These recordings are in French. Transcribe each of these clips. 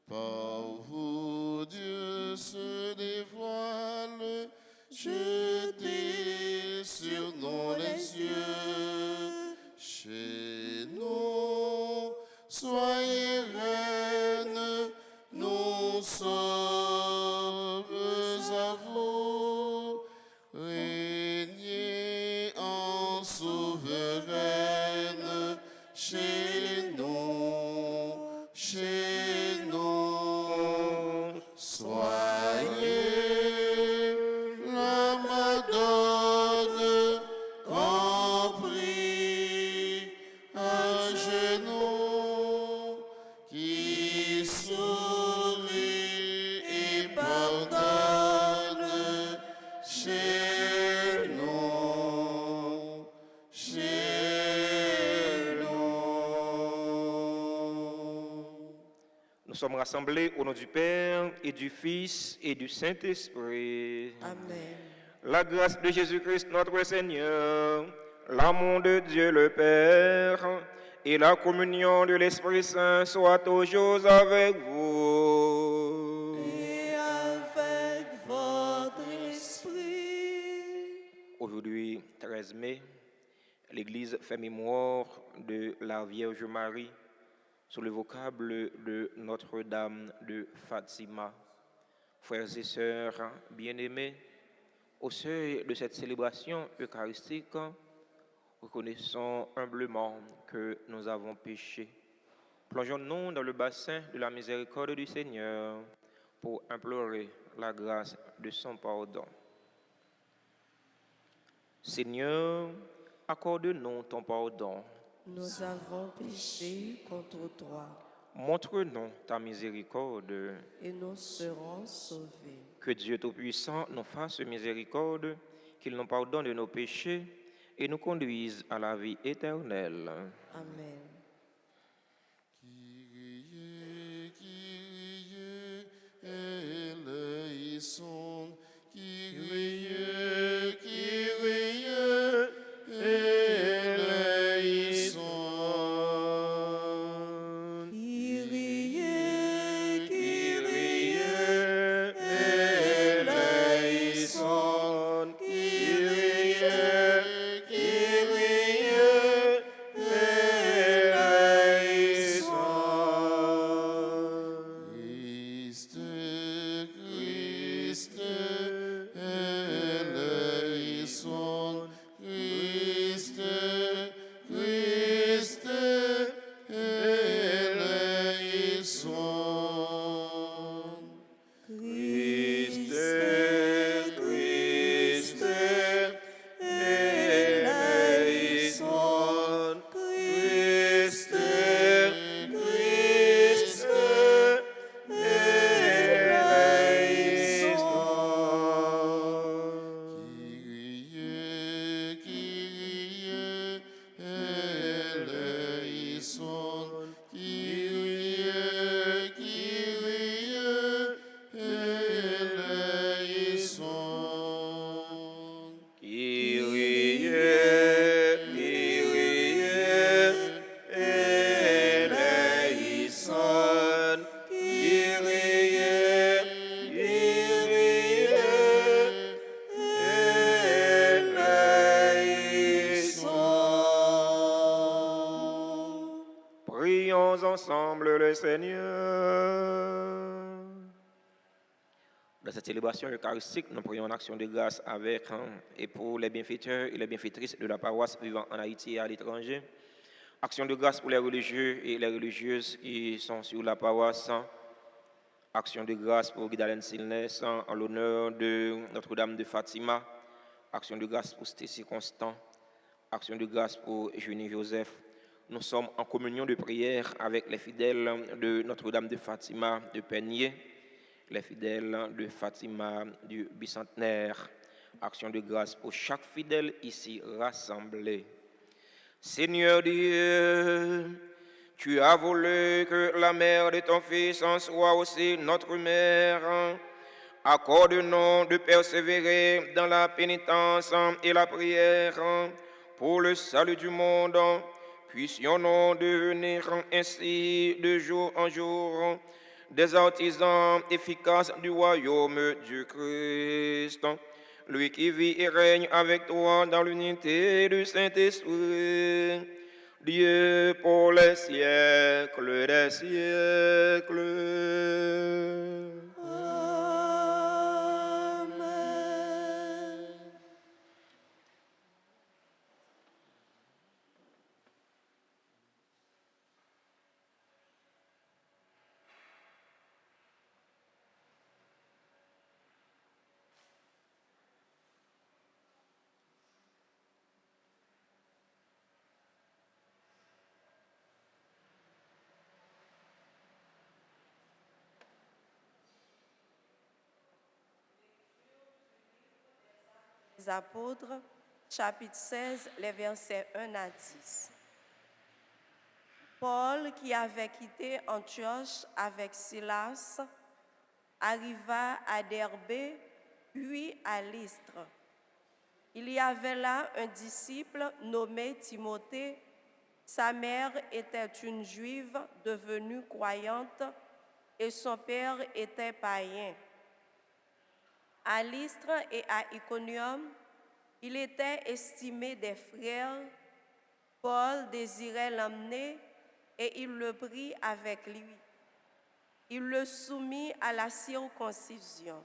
Par vous, Dieu se dévoile, jeté sur nous les cieux. Chez nous, soyez reine, nous sommes à vous. Régnez en souveraine, chez nous, soyez la Madone, compris à genoux, qui sourit et pardonne chez nous, Nous sommes rassemblés au nom du Père et du Fils et du Saint-Esprit. Amen. La grâce de Jésus-Christ notre Seigneur, l'amour de Dieu le Père et la communion de l'Esprit Saint soient toujours avec vous. Et avec votre esprit. Aujourd'hui, 13 mai, l'Église fait mémoire de la Vierge Marie sous le vocable de Notre-Dame de Fatima. Frères et sœurs bien-aimés, au seuil de cette célébration eucharistique, reconnaissons humblement que nous avons péché. Plongeons-nous dans le bassin de la miséricorde du Seigneur pour implorer la grâce de son pardon. Seigneur, accorde-nous ton pardon. Nous avons péché contre toi Montre-nous ta miséricorde. et nous serons sauvés. Que Dieu Tout-Puissant nous fasse miséricorde, qu'il nous pardonne de nos péchés et nous conduise à la vie éternelle. Amen. Kyrie, Kyrie, eleison. Kyrie, Kyrie, eleison. Kyrie, Kyrie, Eleison. Kyrie, Kyrie, eleison. Christe, Christe, eleison. Christe, Christe, eleison. Christe, Christe, eleison. Christe, Christe, eleison. Kyrie, Kyrie, eleison. Kyrie, Kyrie, eleison. Kyrie, Kyrie, eleison. Prions ensemble le Seigneur. Dans cette célébration eucharistique, nous prions en action de grâce avec et pour les bienfaiteurs et les bienfaitrices de la paroisse vivant en Haïti et à l'étranger. Action de grâce pour les religieux et les religieuses qui sont sur la paroisse. Action de grâce pour Guidalène Silnes en l'honneur de Notre-Dame de Fatima. Action de grâce pour Stécie Constant. Action de grâce pour Eugénie Joseph. Nous sommes en communion de prière avec les fidèles de Notre-Dame de Fatima de Peigné, les fidèles de Fatima du bicentenaire. Action de grâce pour chaque fidèle ici rassemblé. Seigneur Dieu, tu as voulu que la mère de ton Fils en soit aussi notre mère. Accorde-nous de persévérer dans la pénitence et la prière pour le salut du monde. Puissions-nous devenir ainsi de jour en jour des artisans efficaces du royaume du Christ, lui qui vit et règne avec toi dans l'unité du Saint-Esprit, Dieu pour les siècles des siècles. Amen. Les Apôtres, chapitre 16, les versets 1 à 10. Paul, qui avait quitté Antioche avec Silas, arriva à Derbé, puis à Lystre. Il y avait là un disciple nommé Timothée. Sa mère était une juive devenue croyante et son père était païen. À Lystre et à Iconium, il était estimé des frères. Paul désirait l'emmener et il le prit avec lui. Il le soumit à la circoncision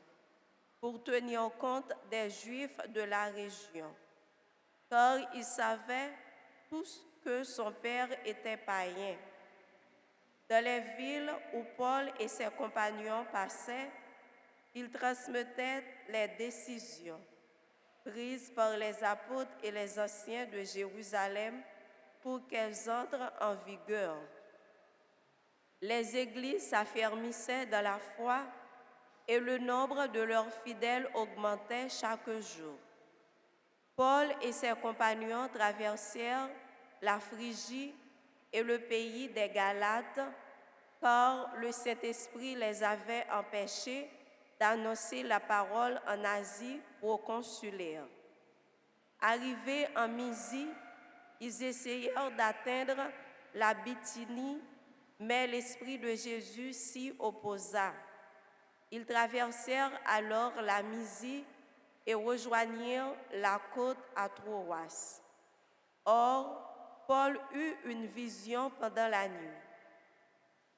pour tenir compte des Juifs de la région, car il savait tous que son père était païen. Dans les villes où Paul et ses compagnons passaient, il transmettait les décisions prises par les apôtres et les anciens de Jérusalem pour qu'elles entrent en vigueur. Les églises s'affermissaient dans la foi et le nombre de leurs fidèles augmentait chaque jour. Paul et ses compagnons traversèrent la Phrygie et le pays des Galates, car le Saint-Esprit les avait empêchés d'annoncer la parole en Asie proconsulaire. Arrivés en Mysie, ils essayèrent d'atteindre la Bithynie, mais l'Esprit de Jésus s'y opposa. Ils traversèrent alors la Mysie et rejoignirent la côte à Troas. Or, Paul eut une vision pendant la nuit.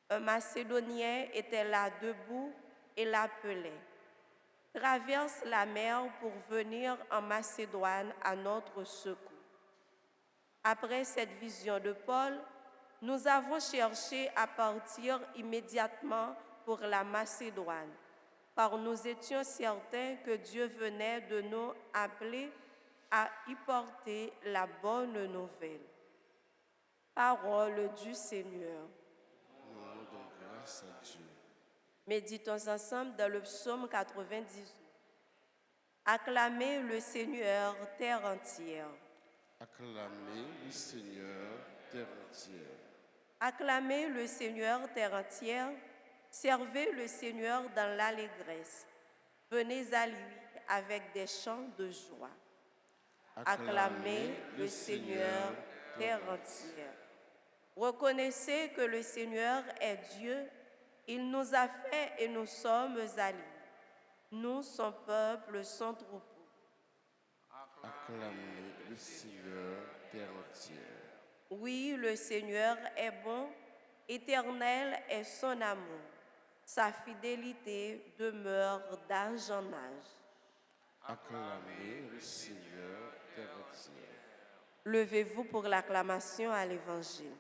Un Macédonien était là debout et l'appelait: « Traverse la mer pour venir en Macédoine à notre secours. » Après cette vision de Paul, nous avons cherché à partir immédiatement pour la Macédoine, car nous étions certains que Dieu venait de nous appeler à y porter la bonne nouvelle. Parole du Seigneur. Nous rendons grâce à Dieu. Méditons ensemble dans le psaume 98. Acclamez le Seigneur, terre entière. Acclamez le Seigneur, terre entière. Acclamez le Seigneur, terre entière. Servez le Seigneur dans l'allégresse. Venez à lui avec des chants de joie. Acclamez le Seigneur, terre entière. Reconnaissez que le Seigneur est Dieu. Il nous a fait et nous sommes à lui. Nous, son peuple, son troupeau. Acclamez le Seigneur, terre entière. Oui, le Seigneur est bon, éternel est son amour. Sa fidélité demeure d'âge en âge. Acclamez le Seigneur, terre entière. Levez-vous pour l'acclamation à l'Évangile.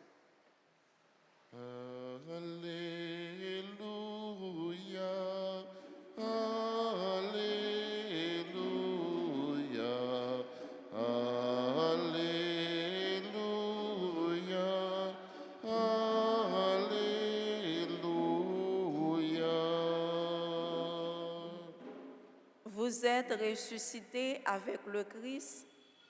Alléluia, Alléluia, Alléluia, Alléluia. Vous êtes ressuscités avec le Christ.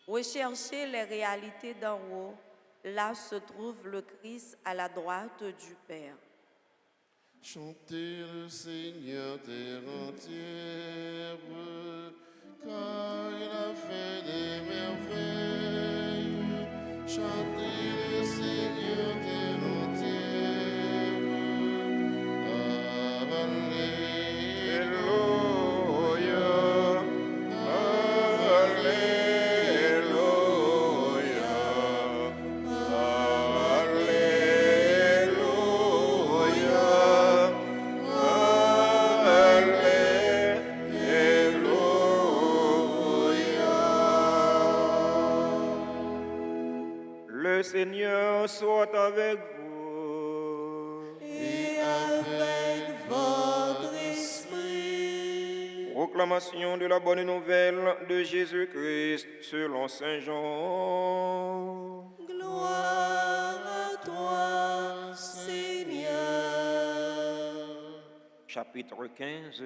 Recherchez les réalités d'en haut. Là se trouve le Christ à la droite du Père. Chantez le Seigneur, terre entière, car il a fait des merveilles. Chantez le Seigneur, terre entière. Seigneur soit avec vous. Et avec votre esprit. Proclamation de la bonne nouvelle de Jésus-Christ selon Saint Jean. Gloire à toi, Seigneur. Chapitre 15,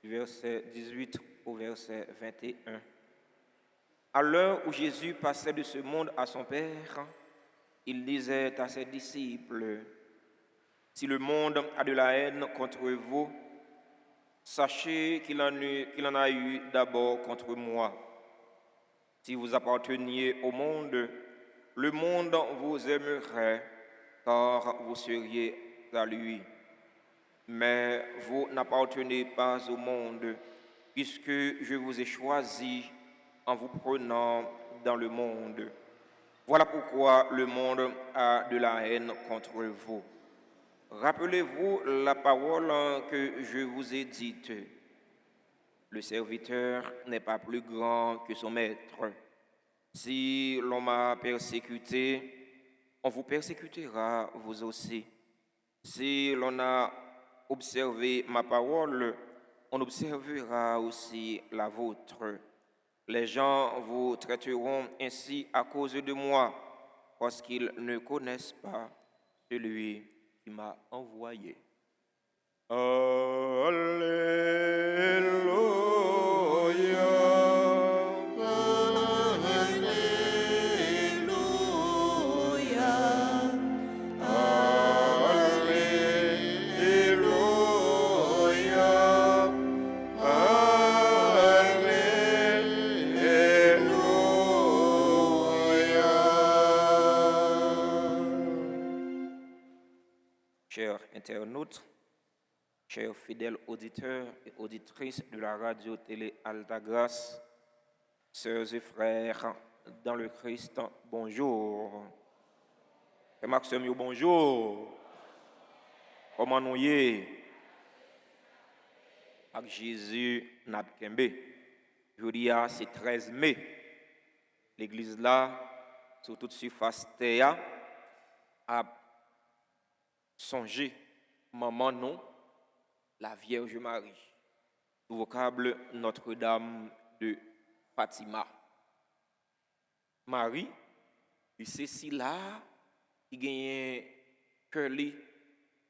verset 18 au verset 21. À l'heure où Jésus passait de ce monde à son Père, il disait à ses disciples, « Si le monde a de la haine contre vous, sachez qu'il en a eu d'abord contre moi. Si vous apparteniez au monde, le monde vous aimerait, car vous seriez à lui. Mais vous n'appartenez pas au monde, puisque je vous ai choisi en vous prenant dans le monde. Voilà pourquoi le monde a de la haine contre vous. Rappelez-vous la parole que je vous ai dite. Le serviteur n'est pas plus grand que son maître. Si l'on m'a persécuté, on vous persécutera vous aussi. Si l'on a observé ma parole, on observera aussi la vôtre. Les gens vous traiteront ainsi à cause de moi, parce qu'ils ne connaissent pas celui qui m'a envoyé. Alléluia. Chers internautes, chers fidèles auditeurs et auditrices de la radio-télé Altagrace, sœurs et frères dans le Christ, bonjour. Et Maxime, bonjour. Comment nous y est? Avec Jésus Nabkembe. Jeudi, c'est 13 mai. L'église là, sur toute surface terre, a songé, maman non, la Vierge Marie. Le vocable Notre-Dame de Fatima. Marie, c'est si là, qui gagne cœur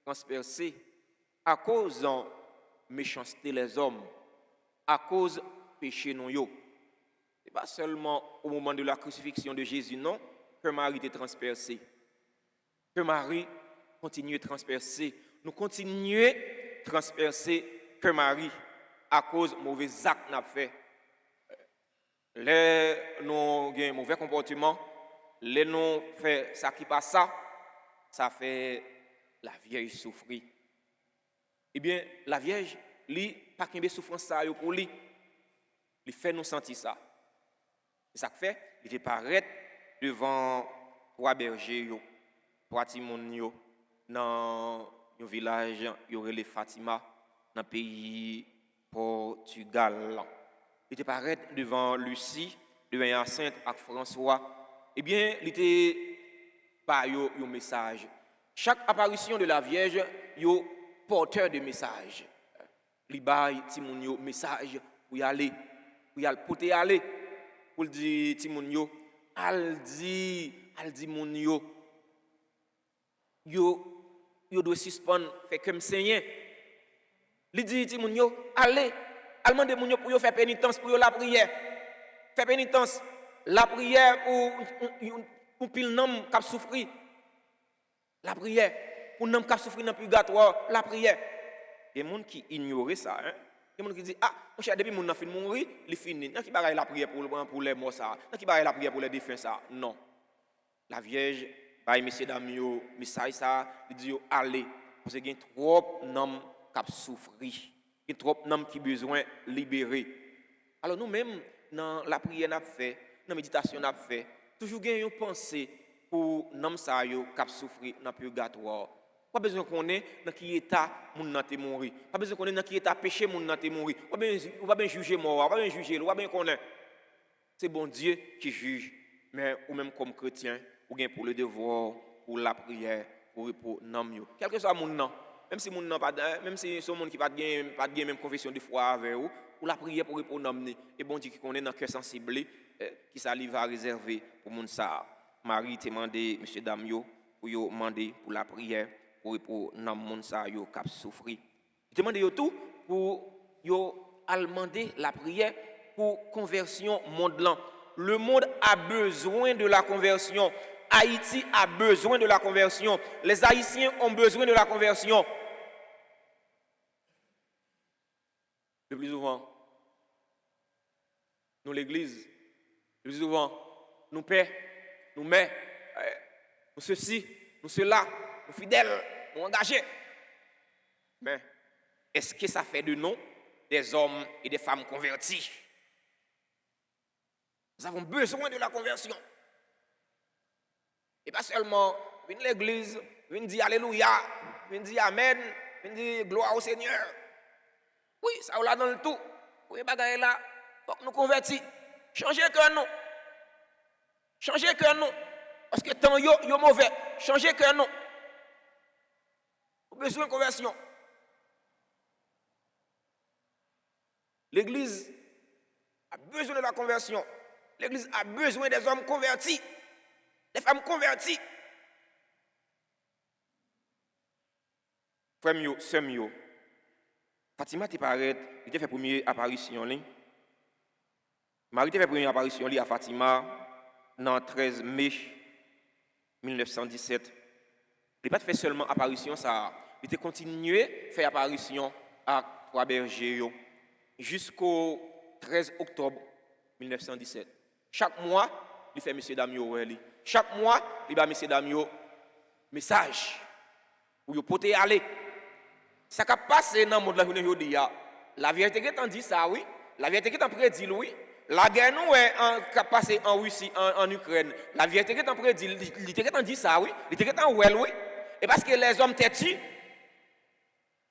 transpercé à cause de méchanceté les hommes, à cause péché non yo. Ce n'est pas seulement au moment de la crucifixion de Jésus, non, que Marie était transpercée. Que Marie continue de transpercer. Nous continuons de transpercer que Marie à cause de mauvais actes qu'on a fait. Les nous avons un mauvais comportement, les nous fait ça qui passe ça fait la Vierge souffrir. Eh bien, la Vierge, lui, pas qu'il y ait souffrance ça pour lui, il fait nous sentir ça. Et ça fait, il te paraît devant trois bergers, trois timons, dans un village, il y aurait les Fatima, dans le pays Portugal. Il te paraît devant Lucie, devant Hyacinthe et François. Eh bien, il était par un message. Chaque apparition de la Vierge, il y a porteur de message. Il y a un message pour y aller, pour y aller, pour dire Timonio, al dit mon yo doit suspendre fait comme Seigneur. Il dit Timonio, allez, demandez mon yo pour faire pénitence pour la prière. Faire pénitence, la prière pour pile nom qui souffrir. La prière pour nom qui souffrir dans le purgatoire, la prière. Il y a des gens qui ignorent ça, hein. Il y a des gens qui disent mon cher depuis mon enfant mourir, il finit. N'a qui bagaille la prière pour les morts ça. N'a qui bagaille la prière pour les défunts ça. Non. La Vierge bah messieurs dames yo message ça, il dit allez parce qu'il y a trop d'hommes qui souffrent. Il y a trop d'hommes qui besoin libérer. Alors nous-mêmes dans la prière n'a fait, dans la méditation n'a fait, toujours gagne une pensée pour l'homme ça yo qui souffrir dans le purgatoire. Pas besoin qu'on est dans qui état moun nan te mourir. Pas besoin qu'on est dans qui état péché moun nan te mourir. Pas bien juger mort, pas bien juger, pas bien qu'on est. C'est bon Dieu qui juge, mais ou même comme chrétien, ou bien pour le devoir, pour la prière, pour nom. Quel que soit mon nom, même si mon nom pas même si son monde qui pas de même confession de foi avec vous, pour la prière pour nom et bon Dieu qui connaît dans cœur sensible qui ça lui va réserver pour mon ça. Marie te demandé monsieur Damio pour yo demander pour la prière pour nom mon ça yo cap souffrir. Il demande yo tout pour yo demander la prière pour conversion monde là. Le monde a besoin de la conversion. Haïti a besoin de la conversion. Les Haïtiens ont besoin de la conversion. Le plus souvent, nous l'église, le plus souvent, nous pères, nous mères, nous ceci, nous cela, nous fidèles, nous engagés. Mais est-ce que ça fait de nous des hommes et des femmes convertis? Nous avons besoin de la conversion. Et pas seulement venir à l'église, venir dire Alléluia, venir dire Amen, venir dire gloire au Seigneur. Oui, ça là dans le tout. Oui, bagaille là, faut que nous convertis. Changer cœur nous. Changer cœur nous. Parce que tant yo mauvais. Changer cœur nous. Nous avons besoin de conversion. L'église a besoin de la conversion. L'église a besoin des hommes convertis. Des femmes converties. Frère mio, sœur mio, Fatima te paraît, il te fait première apparition li. Marie te fait première apparition li à Fatima dans 13 mai 1917. Il pas fait seulement apparition ça, il te continué faire apparition à Trois Bergers jusqu'au 13 octobre 1917. Chaque mois, il fait monsieur Damio Chaque mois, il va monsieur Damio message où il peut aller. Ça qui passe dans le monde de la journée aujourd'hui, la vérité qui est dit ça, oui. La vérité qui est prédit, oui. La guerre nous est passée en Russie, en Ukraine. La vérité qui est prédit, il est dit ça, oui. Il est en well, oui. Et parce que les hommes têtus,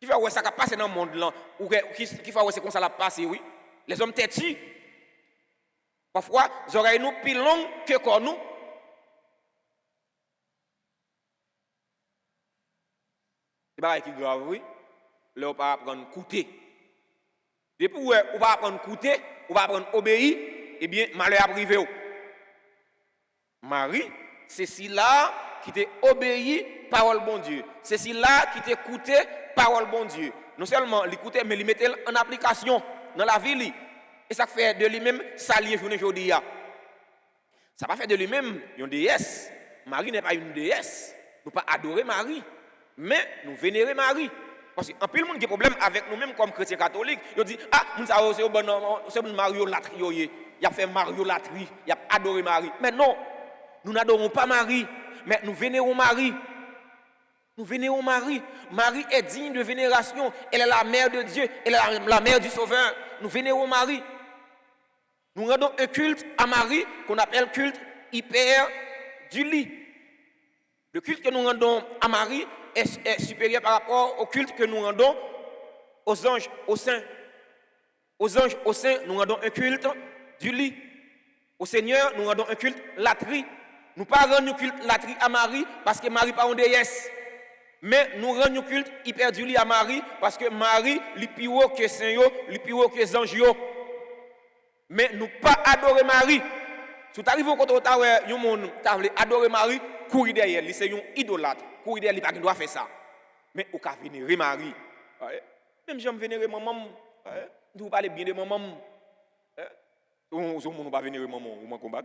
qui fait ça qui passe dans le monde là, ou qui fait c'est comme ça la passe, oui. Les hommes têtus, parfois, les oreilles nous plus longues que corps nous. C'est pas qui grave, oui. Là, on va apprendre à coûter. Depuis où on va apprendre à coûter, on va apprendre à obéir, eh bien, malheur a privé. Marie, c'est celle-là qui t'a obéi, parole bon Dieu. C'est celle-là qui t'a écouté, parole bon Dieu. Non seulement l'écouter, mais il mettre en application dans la vie. Et ça fait de lui-même s'allier journée aujourd'hui. Ça va faire de lui-même une déesse. Marie n'est pas une déesse. Nous ne pas adorer Marie, mais nous vénérer Marie. Parce qu'un peu de monde qui a problème avec nous-mêmes comme chrétiens catholiques. Ils disent, ah, c'est Mario Latri. Il a fait Mario Latri. Il a adoré Marie. Mais non, nous n'adorons pas Marie, mais nous vénérons Marie. Nous vénérons Marie. Marie est digne de vénération. Elle est la mère de Dieu. Elle est la mère du Sauveur. Nous vénérons Marie. Nous rendons un culte à Marie qu'on appelle culte hyper du lit. Le culte que nous rendons à Marie est supérieur par rapport au culte que nous rendons aux anges, aux saints. Aux anges, aux saints, nous rendons un culte du lit. Au Seigneur, nous rendons un culte latrie. Nous ne pas rendre un culte latrie à Marie parce que Marie n'est pas une déesse. Mais nous rendons un culte hyper du lit à Marie parce que Marie est plus haut que saint, est plus haut que les anges. Mais nous ne pas adorer Marie. Si tu arrives au côté où tu as adorer Marie, courir derrière, c'est un idolâtre. Courir derrière, il ne doit pas faire ça. Mais au cas vénérer Marie. Même j'aime vénérer maman. Vous parlez bien de maman. On ne pas vénérer maman. On ne pas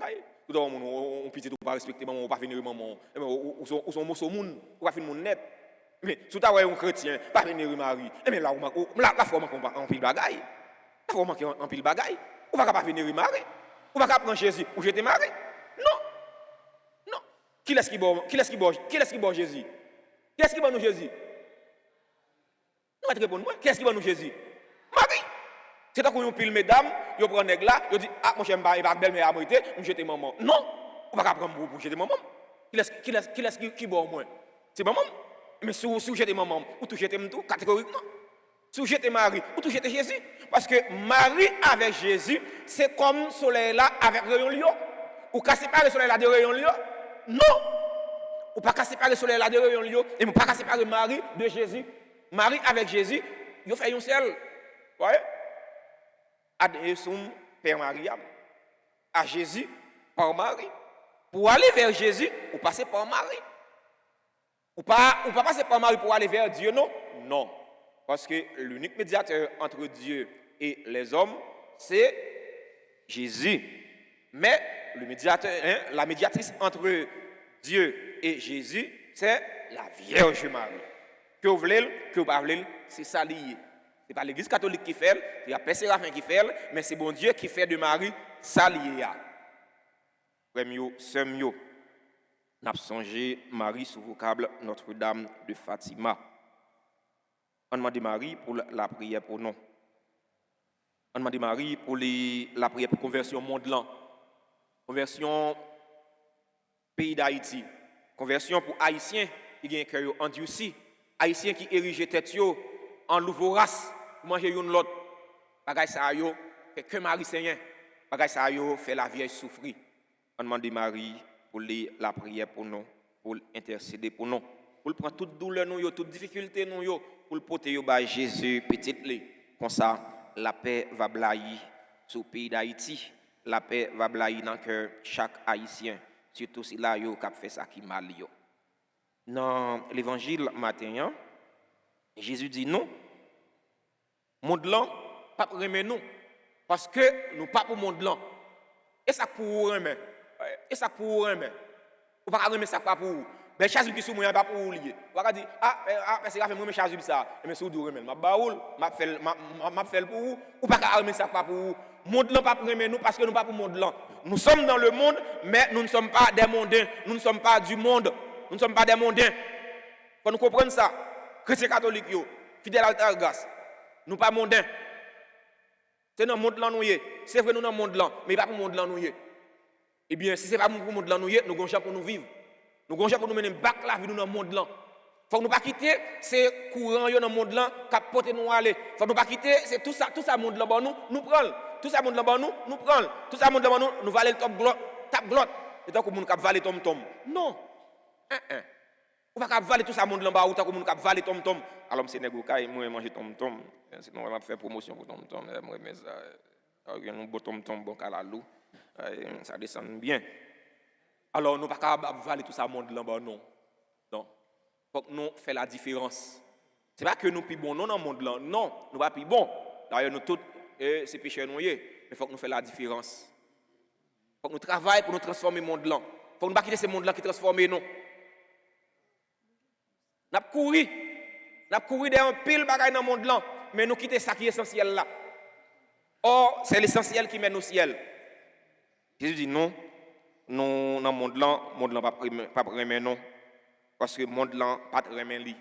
on pitié, on pas respecter maman, on pas vénérer maman. On sont moun, on va faire mon net. Mais si tu as un chrétien, pas vénérer Marie. Mais là, la fois on en pile bagaille. La fois on en pile bagaille. On va pas vénérer Marie. On va pas prendre Jésus ou jeter Marie. Non. Non. Qui est-ce qui boit Jésus? Qui est-ce qui boit nous Jésus? Nous allons répondre. Qui est-ce qui boit nous Jésus? Marie. C'est tant qu'on pile mesdames, ils prennent nèg là, ils disent ah mon cher m'ba pas belle mais à moitié, on jette maman. Non. On va pas prendre pour jeter maman. Qui est-ce qui boit moins? C'est maman. Mais si vous jetez maman, ou tout jetez tout catégoriquement. Si vous jetez Marie, ou tout jetez Jésus. Parce que Marie avec Jésus, c'est comme le soleil là avec rayon lion. Ou qu'à séparer le soleil là de rayon lion. Non! Ou pas qu'à séparer soleil là de rayon, et ou pas qu'à séparer Marie de Jésus. Marie avec Jésus, ils fait un seul. Ouais? Adressons Père Mariam à Jésus par Marie. Pour aller vers Jésus, ou passer par Marie. Ou pas passer par Marie pour aller vers Dieu, non? Non. Parce que l'unique médiateur entre Dieu et les hommes, c'est Jésus. Mais le médiateur, la médiatrice entre Dieu et Jésus, c'est la Vierge Marie. Que vous voulez, que vous ne voulez pas, c'est ça lié. Ce n'est pas l'Église catholique qui fait, il y a Père Séraphin qui fait, mais c'est bon Dieu qui fait de Marie ça lié. Premier, semio, n'a songé Marie sous vocable Notre-Dame de Fatima. On demande Marie pour la prière pour nous. On demande Marie pour la prière pour conversion mondiale. Conversion pays d'Haïti. Conversion pour Haïtiens qui ont un cœur endurci. Haïtiens qui érigent tête en nouveau race pour manger une l'autre. Bagay ça yo fait que Marie Seigneur. Bagay ça yo fait la vieille souffrir. On demande Marie pour la prière pour nous, pour intercéder pour nous, pour prendre toute douleur nous, toute difficulté nous, pour le porter à Jésus petite li. Comme ça, la paix va blayer sur le pays d'Haïti. La paix va blayer dans le cœur chaque Haïtien, surtout si là yo cap fait ça qui mal yo. Dans l'évangile matin, Jésus dit non. Monde là pas remet nous parce que nous pas pour monde là. Et ça pour remet. Et ça pour remet. Ou pas remet ça pas pour. Ben chasse qui sou moi pas pour lier. On va dire c'est fait moi chasse ça. Mais sou dou remet. M'a baoul, m'a fait pour ou pas remet ça pas pour. Monde là pas remet nous parce que nous pas pour monde là. Nous sommes dans le monde mais nous ne sommes pas des mondains, nous ne sommes pas du monde. Nous ne sommes pas des mondains. Faut nous comprendre ça. Chrétiens catholiques yo, fidèles à la grâce. Nous pas mondains. C'est dans le monde là nous y. C'est vrai nous dans le monde là, mais pas pour le monde là nous y. Eh bien, si ce n'est pas pour le monde là nous y, nous avons pour nous vivre. Nous avons pour nous mener back la vie dans le monde là. Faut que nous pas quitter ces courants dans le monde là qui porter nous aller. Faut nous pas quitter c'est tout ça monde là bas nous prend. Tout ça monde là bas nous prend. Tout ça monde là bas nous valer top glotte, tap glotte. Et tant que monde qui valer tom tom. Non. Ou pas valer tout ça monde là bas ou tant que monde qui valer tom tom. Alors c'est négo kay moi manger tom tom. Sinon on va faire promotion pour tom tom. Moi mais ça un bon tom tom bon à la loup. Ça descend bien. Alors nous pas capable valer tout ça monde là bas non. Non. Faut que nous fassions la différence. C'est pas que nous plus bon non dans le monde là. Non, nous pas plus bon. D'ailleurs nous tous c'est péché nous y. Mais faut que nous fassions la différence. Faut que nous travaillions pour nous transformer le monde là. Faut que nous pas quitter ce monde là qui transforme nous. N'a couru derrière un pile bagaille dans le monde là, mais nous quitter ça qui est essentiel là. Or, c'est l'essentiel qui mène au ciel. Jésus dit non, non dans le monde là pas remet non. Parce que le monde là pas remet li.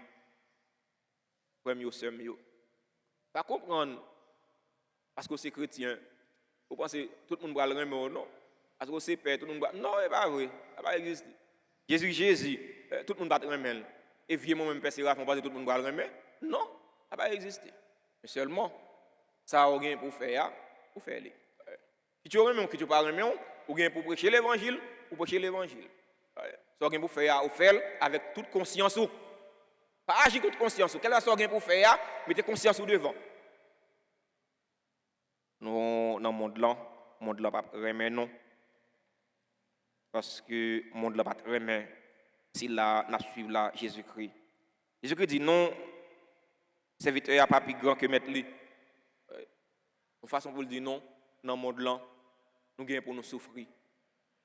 Premier seul pas comprendre parce que c'est chrétien. Vous pensez tout le monde va le remettre non? Parce que c'est père tout le monde va non, c'est pas vrai. Ça va exister. Jésus tout le monde va le remettre. Et vieux moi-même Père Séraphin, on pense que tout le monde va le remettre. Non, ça va exister. Mais seulement, ça a rien pour faire, pour faire les. Si tu remets, si tu pas remet, ou bien pour prêcher l'évangile, ou prêcher l'évangile. Ça rien pour faire, ou faire avec toute conscience. Pas agir contre conscience. Quel soit rien pour faire, mettez conscience devant. Nous, dans le monde là, pas remet non. Parce que le monde là, pas remet. Si là, nous suivons Jésus-Christ. Jésus-Christ dit non, serviteur n'est pas plus grand que mettre lui. Une façon pour le dire non, dans le monde là, nous gagnons pour nous souffrir.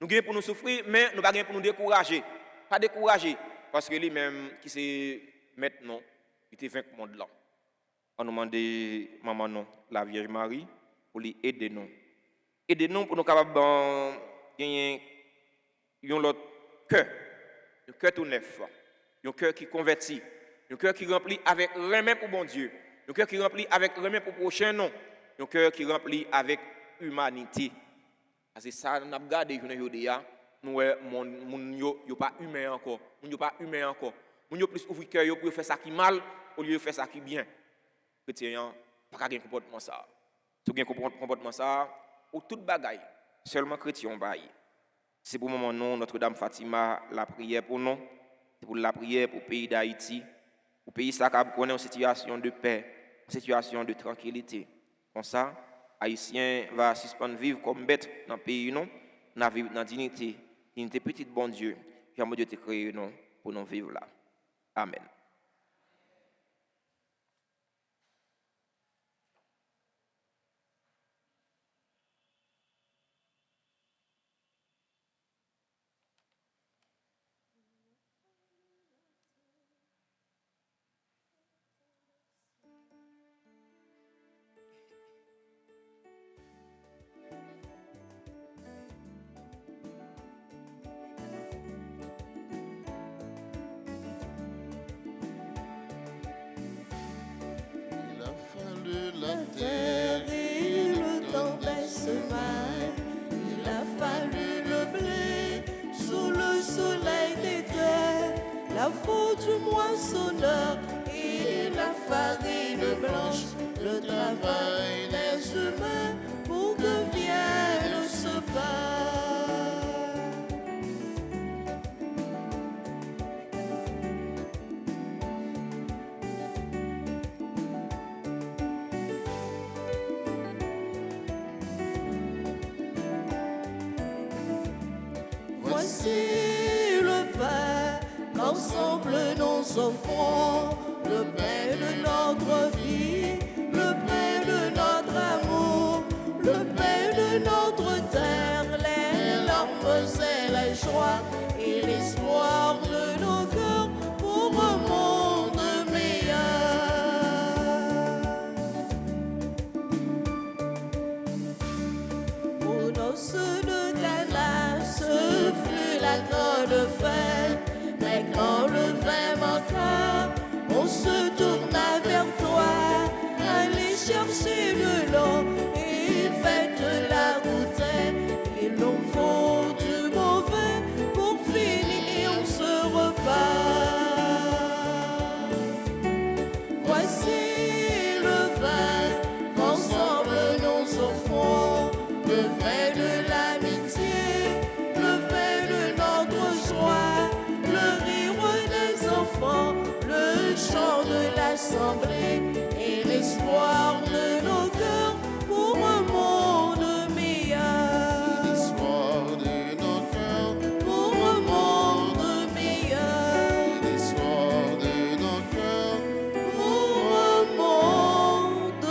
Nous gagnons pour nous souffrir, mais nous ne gagnons pas pour nous décourager. Pas décourager, parce que lui-même, qui c'est maintenant, il était vaincu le monde là. On nous demande, maman, non, la Vierge Marie, pour lui aider nous. Aider nous pour nous capables de gagner notre cœur. Un cœur tout neuf, un cœur qui convertit, un cœur qui remplit avec remède pour bon Dieu, un cœur qui remplit avec remède pour prochain nom, un cœur qui remplit avec humanité. C'est ça, nous avons regardé aujourd'hui, nous ne pas humain encore, nous ne pas humain encore, nous ne plus ouvrir cœur pour faire ça qui mal au lieu de faire ça qui bien. Chrétien, pas qu'un comportement ça. Si vous avez un comportement ça, ou toute bagaille, seulement chrétien baille. C'est pour le moment, nous, Notre-Dame Fatima, la prière pour nous, c'est pour la prière pour le pays d'Haïti, pour le pays qui connaît une situation de paix, une situation de tranquillité. Comme ça, Haïtiens va suspendre vivre comme bête dans le pays, non, dans vivre dans la dignité, dignité petite, bon Dieu. J'aimerais Dieu te créer nous pour nous vivre là. Amen. La fin de la terre et le temps des semaines. Il a fallu le blé sous le soleil d'été, la faute du moissonneur et la farine blanche, le travail des humains pour que vienne ce pain. Voici le pain qu'ensemble nous offrons, le pain de notre vie, le pain de notre amour, le pain de notre terre, les larmes et les joies et l'espoir de nos cœurs pour un monde meilleur. Pour nos ceux de Cana, ce fut la grande fête. Mais quand le vin manqua, on se tourna vers toi. Allez chercher de l'eau et faites la route. Il nous faut du mauvais pour finir ce repas. Voici le vin qu'ensemble nous offrons, le vin de l'amitié, le vin de notre joie, le rire des enfants, le chant de l'assemblée et l'espoir de nos cœurs pour un monde meilleur. L'espoir de nos cœurs pour un monde meilleur. L'espoir de nos cœurs pour un monde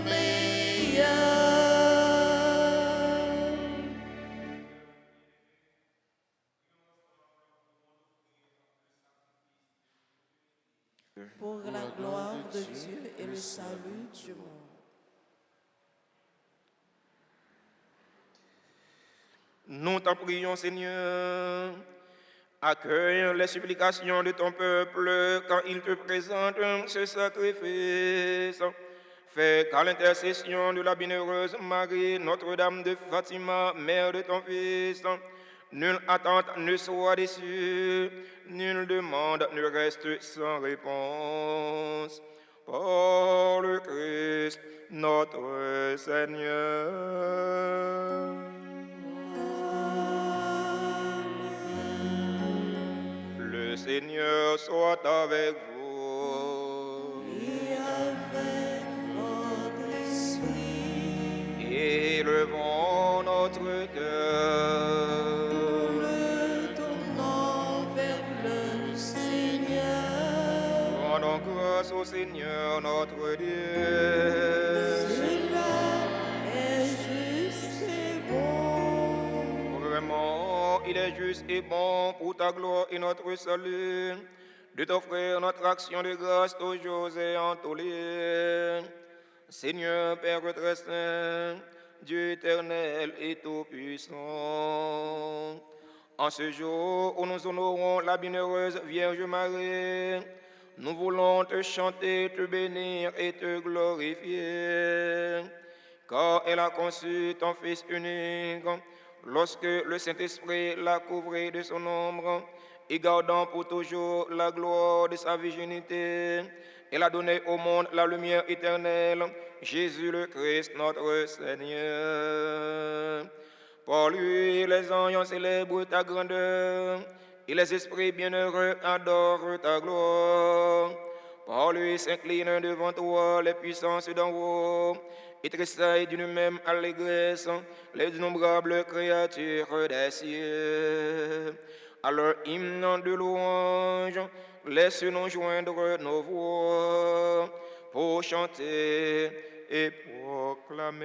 meilleur. Pour la gloire de Dieu et le salut du monde. Nous t'en prions, Seigneur. Accueille les supplications de ton peuple quand il te présente ce sacrifice. Fais qu'à l'intercession de la bienheureuse Marie, Notre-Dame de Fatima, mère de ton Fils, nulle attente ne soit déçue, nulle demande ne reste sans réponse. Par le Christ, notre Seigneur. Le Seigneur soit avec vous. Et avec votre esprit, Élevons notre cœur. le tournant vers le Seigneur. Rendons grâce au Seigneur notre Dieu. Cela est juste et bon. Vraiment, il est juste et bon pour ta gloire et notre salut de t'offrir notre action de grâce toujours et en tous lieux. Seigneur Père très saint, Dieu éternel et tout-puissant, en ce jour où nous honorons la bienheureuse Vierge Marie, nous voulons te chanter, te bénir et te glorifier, car elle a conçu ton Fils unique, lorsque le Saint-Esprit l'a couvré de son ombre, et gardant pour toujours la gloire de sa virginité, elle a donné au monde la lumière éternelle, Jésus le Christ notre Seigneur. Par lui, les anges célèbrent ta grandeur, et les esprits bienheureux adorent ta gloire. Par lui s'inclinent devant toi les puissances d'en haut, et tressaillent d'une même allégresse les innombrables créatures des cieux. À leur hymne de louange, laisse-nous joindre nos voix pour chanter et proclamer.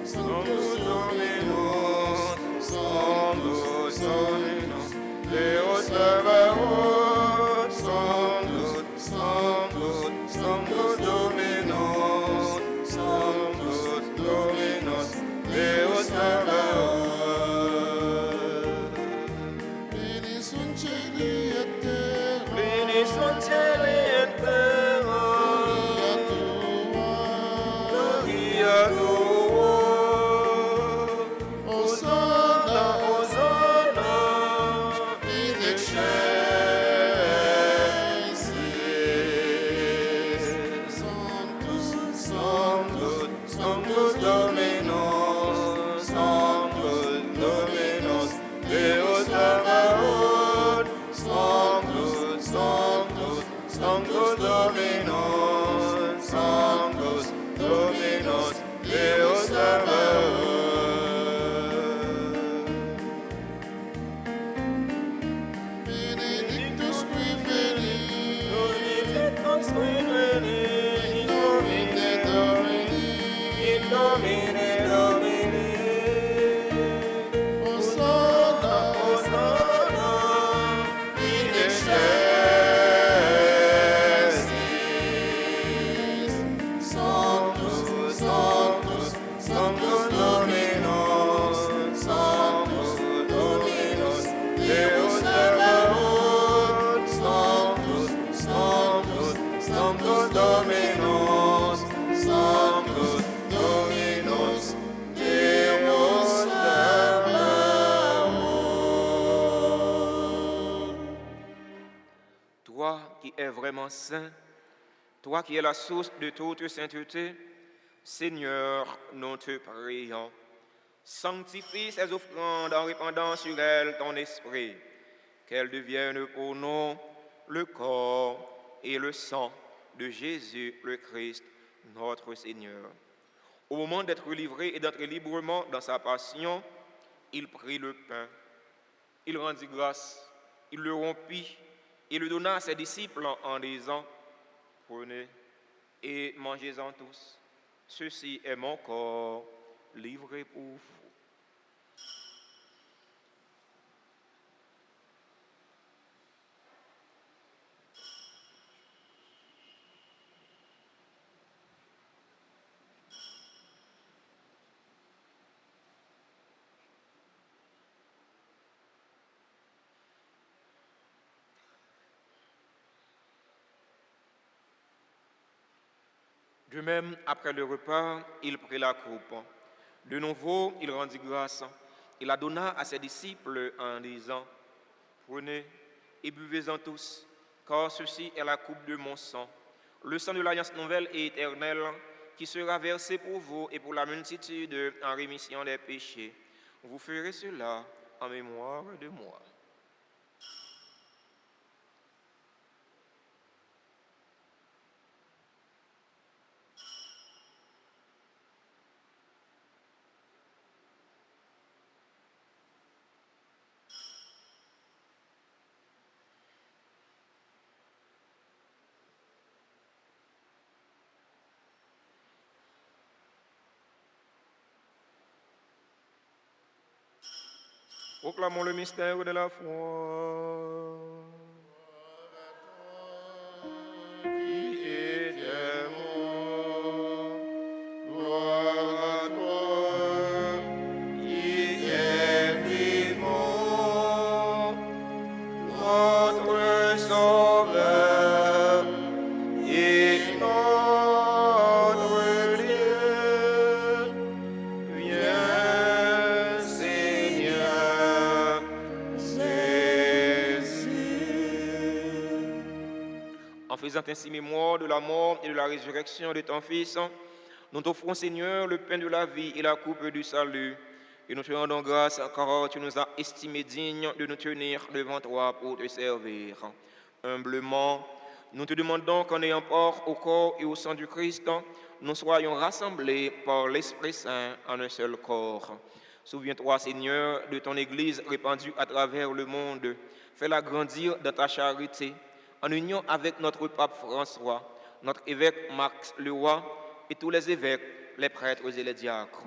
Sanctus Dominus, Sanctus Dominus, Deus Sabaoth, Sanctus, Sanctus, Sanctus Dominus, Sanctus Dominus, Deus Sabaoth. Beni sunt cieli et terra, beni sunt cieli et terra, gloria tua. Vraiment saint, toi qui es la source de toute sainteté, Seigneur, nous te prions. Sanctifie ces offrandes en répandant sur elles ton esprit, qu'elles deviennent pour nous le corps et le sang de Jésus le Christ, notre Seigneur. Au moment d'être livré et d'entrer librement dans sa passion, il prit le pain, il rendit grâce, il le rompit, il le donna à ses disciples en disant, prenez et mangez-en tous. Ceci est mon corps livré pour vous. De même, après le repas, il prit la coupe. De nouveau, il rendit grâce. Il la donna à ses disciples en disant, prenez et buvez-en tous, car ceci est la coupe de mon sang, le sang de l'alliance nouvelle et éternelle, qui sera versé pour vous et pour la multitude en rémission des péchés. Vous ferez cela en mémoire de moi. Proclamons le mystère de la foi. Qui était mort, gloire à toi, qui est vivant, notre Sauveur et notre Dieu. Viens, Seigneur, faisant ainsi mémoire de la mort et de la résurrection de ton Fils, nous t'offrons, Seigneur, le pain de la vie et la coupe du salut. Et nous te rendons grâce car tu nous as estimés dignes de nous tenir devant toi pour te servir. Humblement, nous te demandons qu'en ayant part au corps et au sang du Christ, nous soyons rassemblés par l'Esprit Saint en un seul corps. Souviens-toi, Seigneur, de ton Église répandue à travers le monde. Fais-la grandir dans ta charité, en union avec notre pape François, notre évêque Max Leroy et tous les évêques, les prêtres et les diacres.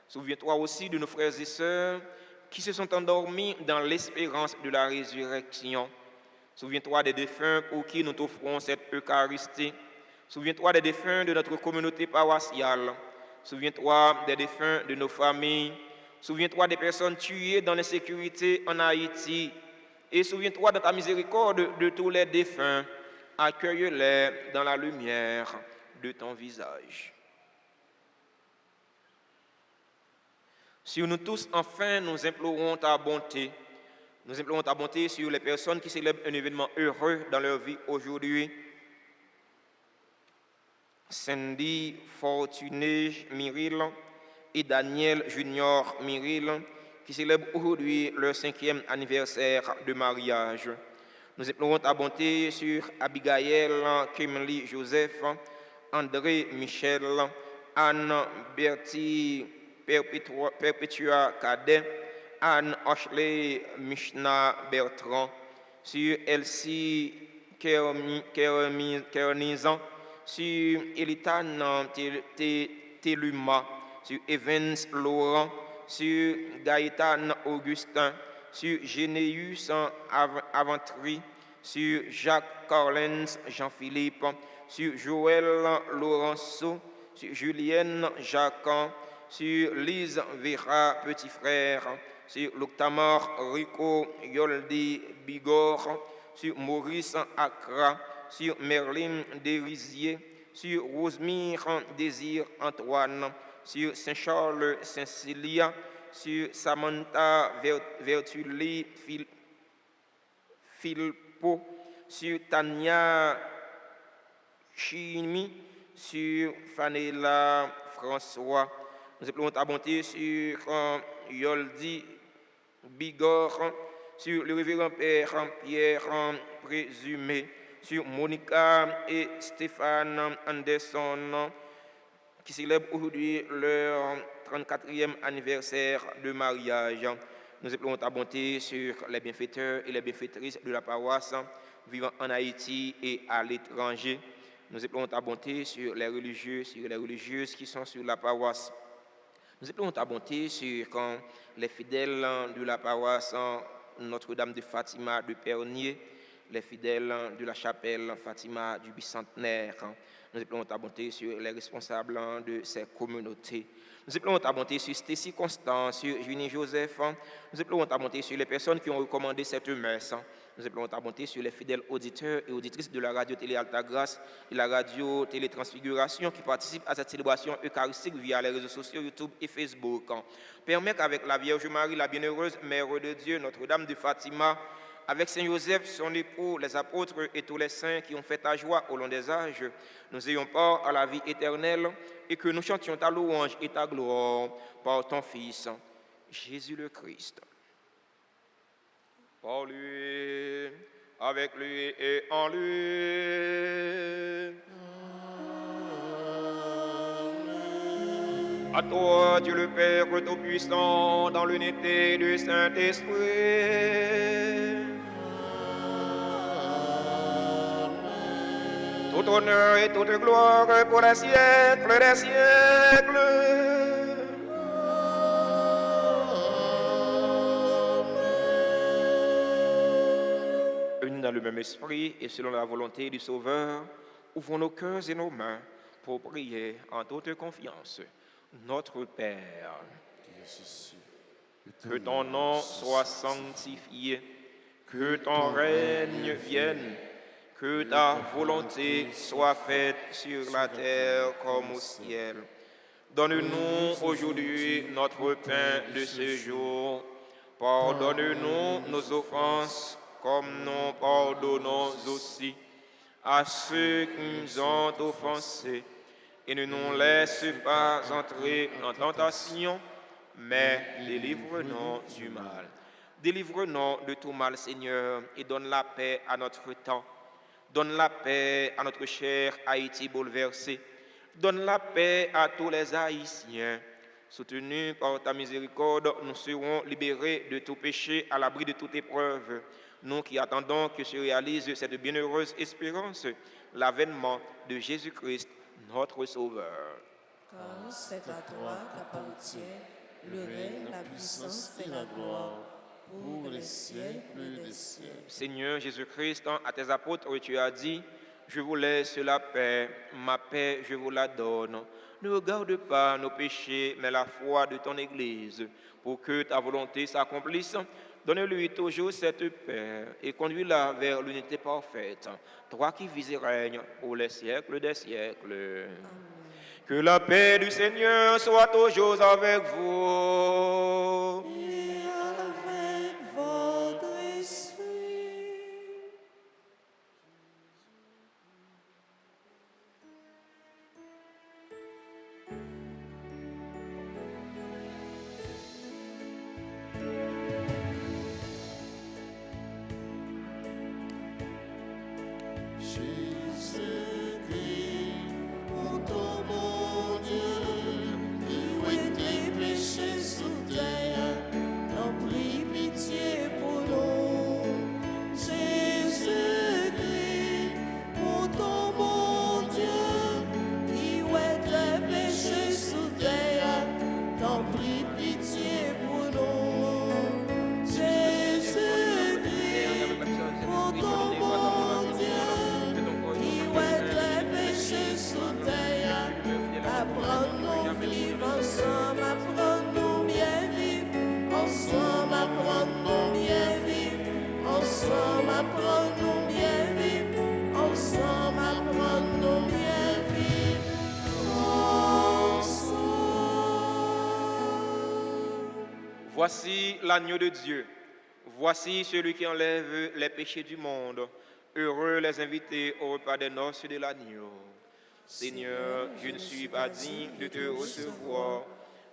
Souviens-toi aussi de nos frères et sœurs qui se sont endormis dans l'espérance de la résurrection. Souviens-toi des défunts pour qui nous t'offrons cette Eucharistie. Souviens-toi des défunts de notre communauté paroissiale. Souviens-toi des défunts de nos familles. Souviens-toi des personnes tuées dans l'insécurité en Haïti. Et souviens-toi de ta miséricorde de tous les défunts. Accueille-les dans la lumière de ton visage. Sur nous tous, enfin, nous implorons ta bonté. Nous implorons ta bonté sur les personnes qui célèbrent un événement heureux dans leur vie aujourd'hui. Cindy Fortuné Myril et Daniel Junior Myril, qui célèbrent aujourd'hui leur 5e anniversaire de mariage. Nous implorons ta bonté sur Abigail Kimberly Joseph, André Michel, Anne Bertie Perpetua Cadet, Anne Ashley Mishna Bertrand, sur Elsie Kerenizan, sur Elitan Teluma, sur Evans Laurent, sur Gaëtan Augustin, sur Généus Aventry, sur Jacques Carlens Jean-Philippe, sur Joël Laurenceau, sur Julienne Jacquin, sur Lise Vera Petit Frère, sur Loctamar Rico Yoldi Bigor, sur Maurice Accra, sur Merlin Derisier, sur Rosemire Désir Antoine, sur Saint-Charles Saint-Célia, sur Samantha Vertuli Philpo, sur Tania Chimi, sur Fanela François. Nous implorons ta bonté sur Yoldi Bigor, sur le révérend Père Pierre Présumé, sur Monica et Stéphane Anderson, qui célèbrent aujourd'hui leur 34e anniversaire de mariage. Nous implorons ta bonté sur les bienfaiteurs et les bienfaitrices de la paroisse vivant en Haïti et à l'étranger. Nous implorons ta bonté sur les religieux, sur les religieuses qui sont sur la paroisse. Nous implorons ta bonté sur les fidèles de la paroisse Notre-Dame de Fatima de Pernier, les fidèles de la chapelle Fatima du Bicentenaire. Nous implorons ta bonté sur les responsables de ces communautés. Nous implorons ta bonté sur Stécie Constant, sur Junie Joseph. Nous implorons ta bonté sur les personnes qui ont recommandé cette messe. Nous implorons ta bonté sur les fidèles auditeurs et auditrices de la radio-télé Alta Grâce et la radio-télé Transfiguration qui participent à cette célébration eucharistique via les réseaux sociaux YouTube et Facebook. Permets qu'avec la Vierge Marie, la bienheureuse Mère de Dieu, Notre-Dame de Fatima, avec Saint Joseph, son époux, les apôtres et tous les saints qui ont fait ta joie au long des âges, nous ayons part à la vie éternelle et que nous chantions ta louange et ta gloire par ton Fils, Jésus le Christ. Par lui, avec lui et en lui. Amen. À toi, Dieu le Père Tout-Puissant, dans l'unité du Saint-Esprit. Tout honneur et toute gloire pour les siècles des siècles. Unis dans le même esprit et selon la volonté du Sauveur, ouvrons nos cœurs et nos mains pour prier en toute confiance. Notre Père, que ton nom soit sanctifié, que ton règne vienne, que ta volonté soit faite sur la terre comme au ciel. Donne-nous aujourd'hui notre pain de ce jour. Pardonne-nous nos offenses comme nous pardonnons aussi à ceux qui nous ont offensés, et ne nous laisse pas entrer en tentation, mais délivre-nous du mal. Délivre-nous de tout mal, Seigneur, et donne la paix à notre temps. Donne la paix à notre cher Haïti bouleversé. Donne la paix à tous les Haïtiens. Soutenus par ta miséricorde, nous serons libérés de tout péché, à l'abri de toute épreuve. Nous qui attendons que se réalise cette bienheureuse espérance, l'avènement de Jésus-Christ, notre Sauveur. Car c'est à toi qu'appartient le règne, la puissance et la gloire pour les siècles des siècles. Seigneur Jésus-Christ, à tes apôtres, tu as dit, je vous laisse la paix, ma paix je vous la donne. Ne regarde pas nos péchés, mais la foi de ton Église, pour que ta volonté s'accomplisse. Donne-lui toujours cette paix et conduis-la vers l'unité parfaite. Toi qui vis et règnes pour les siècles des siècles. Amen. Que la paix du Seigneur soit toujours avec vous. Et avec votre esprit. Jésus-Christ, mon ton mon Dieu, où est tes péchés sous terre, t'en prie pitié pour nous. Jésus-Christ, mon ton mon Dieu, où est tes péchés sous terre, t'en prie pitié pour nous. Jésus-Christ, mon ton mon Dieu, où est tes péchés sous terre, apprends-nous vivre ensemble, apprends-nous bien vivre, ensemble, apprends-nous bien vivre, ensemble, apprends-nous bien vivre, ensemble, apprends-nous bien vivre, ensemble. Voici l'agneau de Dieu. Voici celui qui enlève les péchés du monde. Heureux les invités au repas des noces de l'agneau. Seigneur, je ne suis pas digne de te recevoir,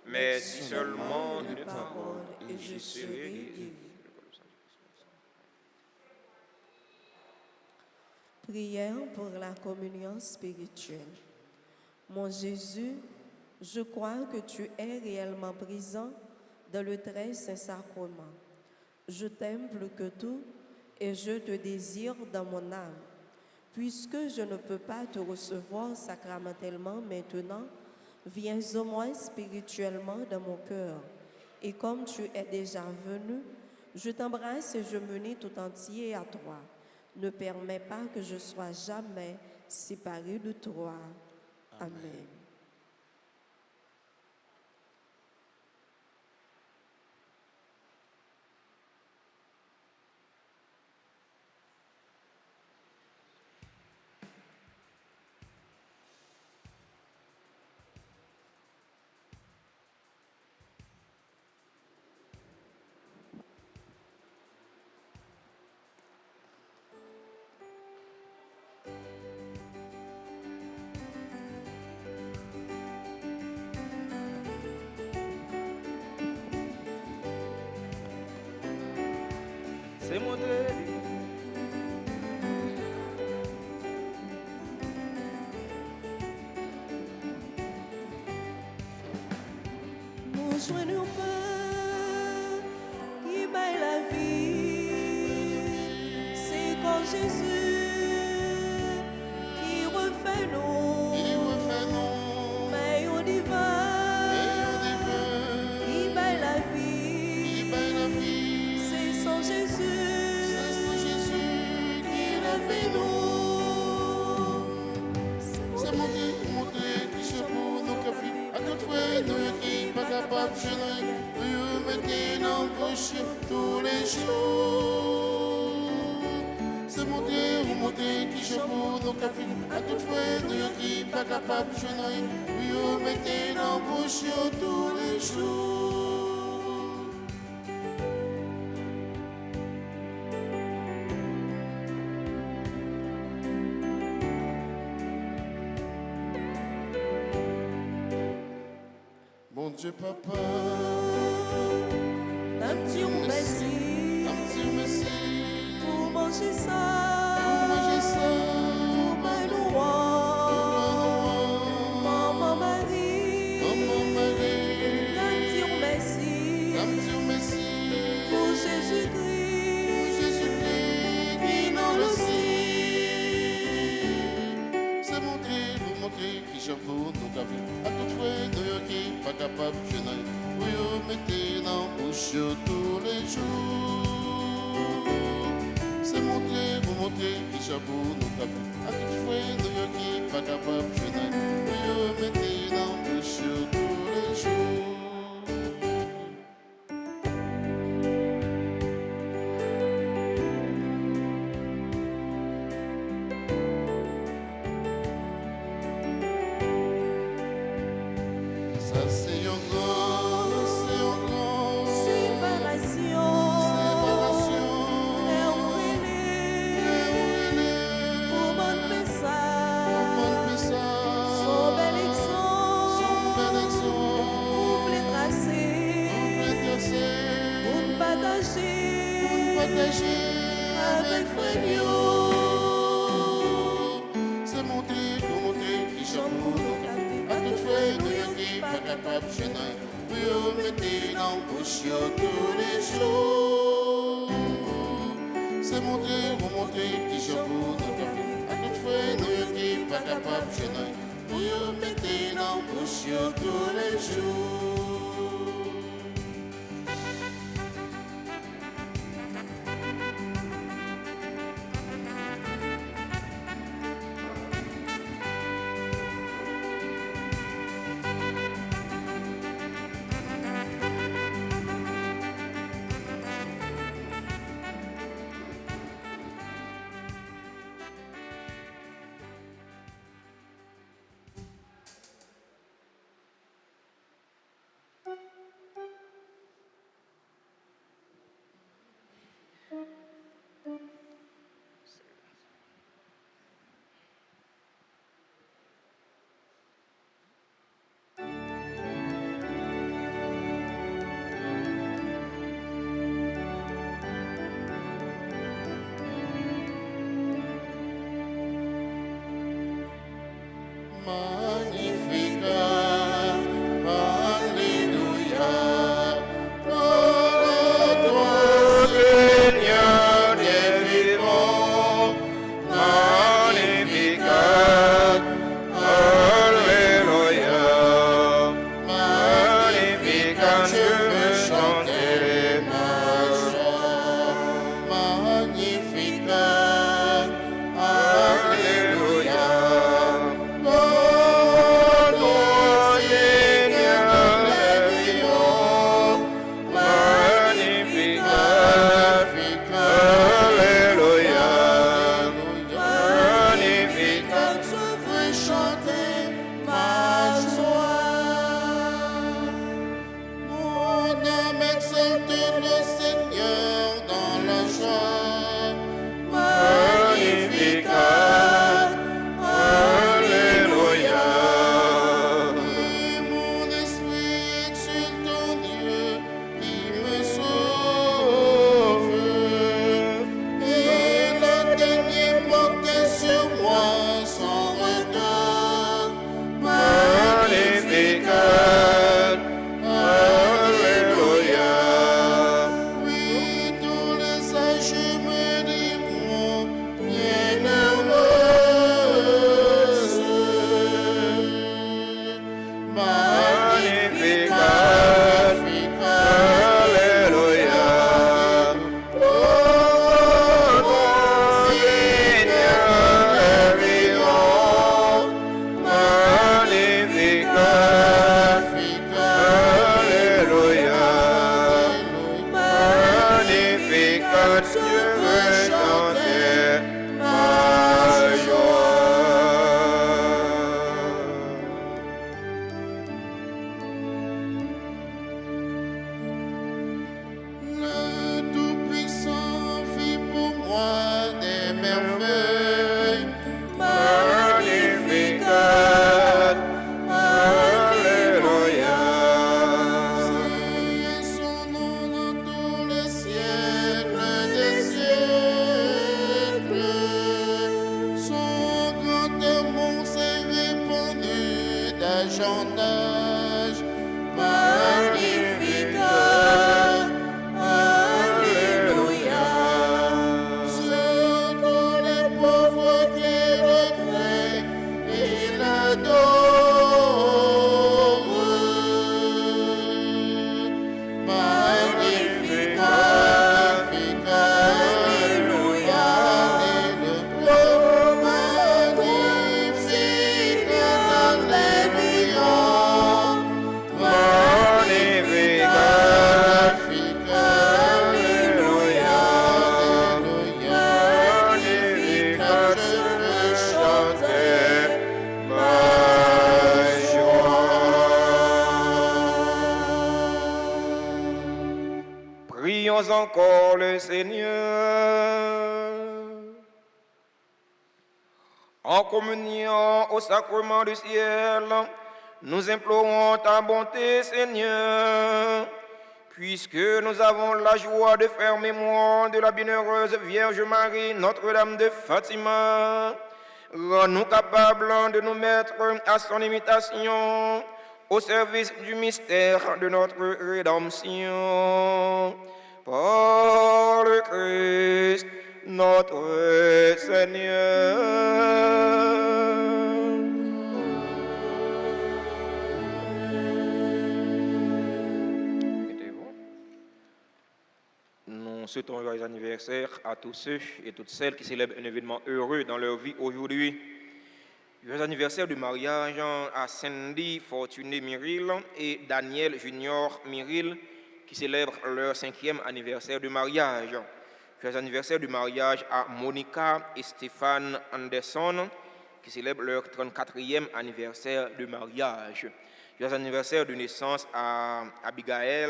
mais dis seulement une parole et je serai guéri. Prière pour la communion spirituelle. Mon Jésus, je crois que tu es réellement présent dans le très saint sacrement. Je t'aime plus que tout et je te désire dans mon âme. Puisque je ne peux pas te recevoir sacramentellement maintenant, viens au moins spirituellement dans mon cœur. Et comme tu es déjà venu, je t'embrasse et je m'unis tout entier à toi. Ne permets pas que je sois jamais séparé de toi. Amen. C'est mon délit. Nous joignons pas qui baille la vie. C'est quand Jésus qui refait nous. Mais au divin, qui baille la vie. C'est sans Jésus qui refait nous. C'est monter, qui pour nos cafés. À toute fois, nous qui pas capable de gérer. Nous mettez dans vos chiens tous les jours. C'est monter, qui pour nos cafés. À toute fois, nous qui pas capable de gérer. Nous mettez dans vos chiens tous les jours. Mon Dieu, papa, Nam Dieu merci nam Dieu merci pour manger ça. pour manger ça. Maman Marie, Maman Marie, Nam Dieu merci nam Dieu merci pour Jésus-Christ. Jésus-Christ qui nous le sait. C'est vous montrer qui j'avoue nous gavé. À toute fois, nous qui pas capable de jeûner. Oui, vous mettez dans bouche tous les jours. C'est vous montrer qui j'avoue nous gavé. À toute fois, nous qui pas capable de jeûner. Oui, vous mettez dans bouche tous les jours. Ça c'est un grand, Séparation, séparation. pour mon message, son bel exemple, pour les tracer, pour partager avec frère. C'est montrer qui j'avoue à toute fois nous qui pas capable de jeûner. Oui, vous mettez dans bouche tous les jours. C'est montrer qui j'avoue à toute fois nous qui pas capable de jeûner. Oui, vous mettez dans bouche tous les jours. Prions encore le Seigneur. En communion au sacrement du ciel, nous implorons ta bonté, Seigneur, puisque nous avons la joie de faire mémoire de la bienheureuse Vierge Marie, Notre-Dame de Fatima. Rends-nous capables de nous mettre à son imitation au service du mystère de notre rédemption. Par le Christ, notre Seigneur. Nous souhaitons un joyeux anniversaire à tous ceux et toutes celles qui célèbrent un événement heureux dans leur vie aujourd'hui. Joyeux anniversaire du mariage à Cindy Fortuné Myril et Daniel Junior Myril qui célèbrent leur 5e anniversaire de mariage. Joyeux anniversaire du mariage à Monica et Stéphane Anderson qui célèbrent leur 34e anniversaire de mariage. Joyeux anniversaire de naissance à Abigail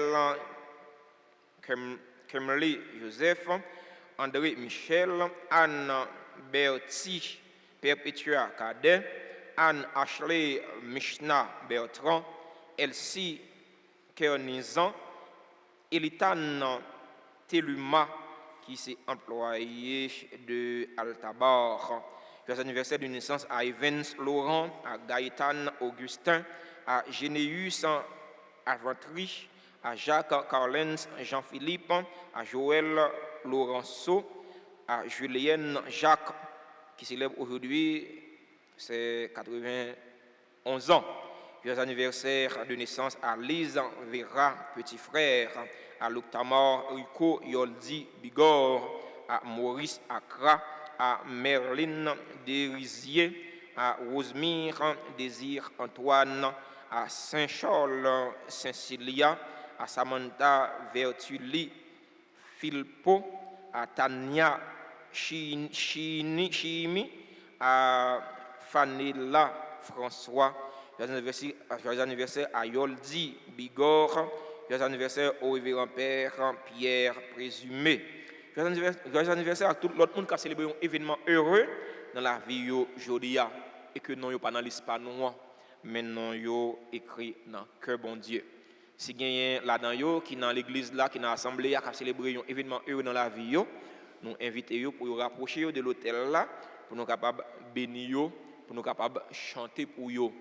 Kemley Joseph, André Michel, Anne Bertie Perpetua Cadet, Anne Ashley Mishna Bertrand, Elsie Kernizan, Elitan Teluma qui s'est employé de Altabar. Joyeux anniversaire de naissance à Evans Laurent, à Gaëtan Augustin, à Généus Aventry, à Jacques Carlens Jean-Philippe, à Joël Laurenceau, à Julienne Jacques qui célèbre aujourd'hui ses 91 ans. Joyeux anniversaire de naissance à Lise Vera, petit frère, à Luctamar Rico Yoldi Bigor, à Maurice Accra, à Merlin Derisier, à Rosemire Désir Antoine, à Saint-Charles Saint-Cilia, à Samantha Vertuli Filpo, à Tania Chimi, à Fanella François. Joyeux anniversaire à Yoldi Bigor. Joyeux anniversaire au révérend Père Pierre Présumé. Joyeux anniversaire à tout l'autre monde qui a célébré un événement heureux dans la vie aujourd'hui et que non yo pas dans l'espace mais non yo écrit dans le cœur bon Dieu. Si gagne là-dedans yo qui dans l'église là qui dans l'assemblée qui a célébré un événement heureux dans la vie yo, nous inviter yo pour rapprocher de l'hôtel là pour nous capable bénir yo, pour nous capable chanter pour yo.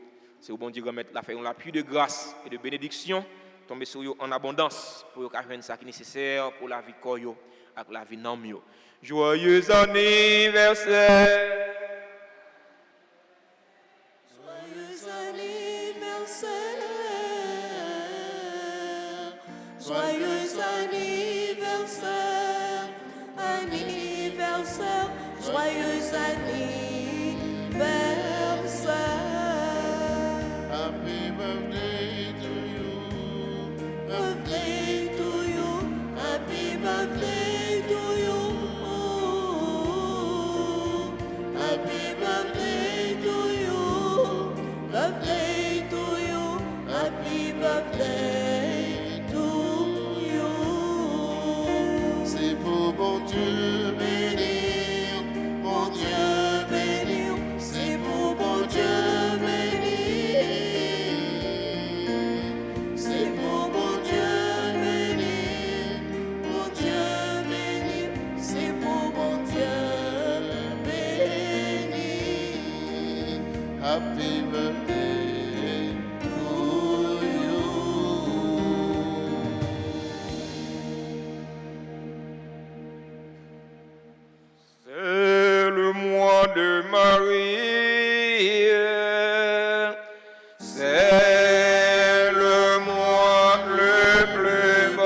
C'est au bon Dieu remettre la faire la pluie de grâce et de bénédiction tomber sur yo en abondance pour yo faire ça qui est nécessaire pour la vie ko yo avec la vie nan yo. Joyeux anniversaire. Joyeux anniversaire. Joyeux anniversaire. Anniversaire. Joyeux anniversaire. Happy birthday to you. Birthday to you. Happy birthday to you. Happy birthday to you. Birthday to you. Happy birthday to you. C'est pour bon Dieu bénir, mon Dieu bénir. C'est pour bon Dieu bénir. C'est pour bon Dieu bénir. Bon Dieu bénir. C'est pour bon Dieu bénir. Happy birthday to you. C'est le mois de Marie, c'est le mois le plus beau.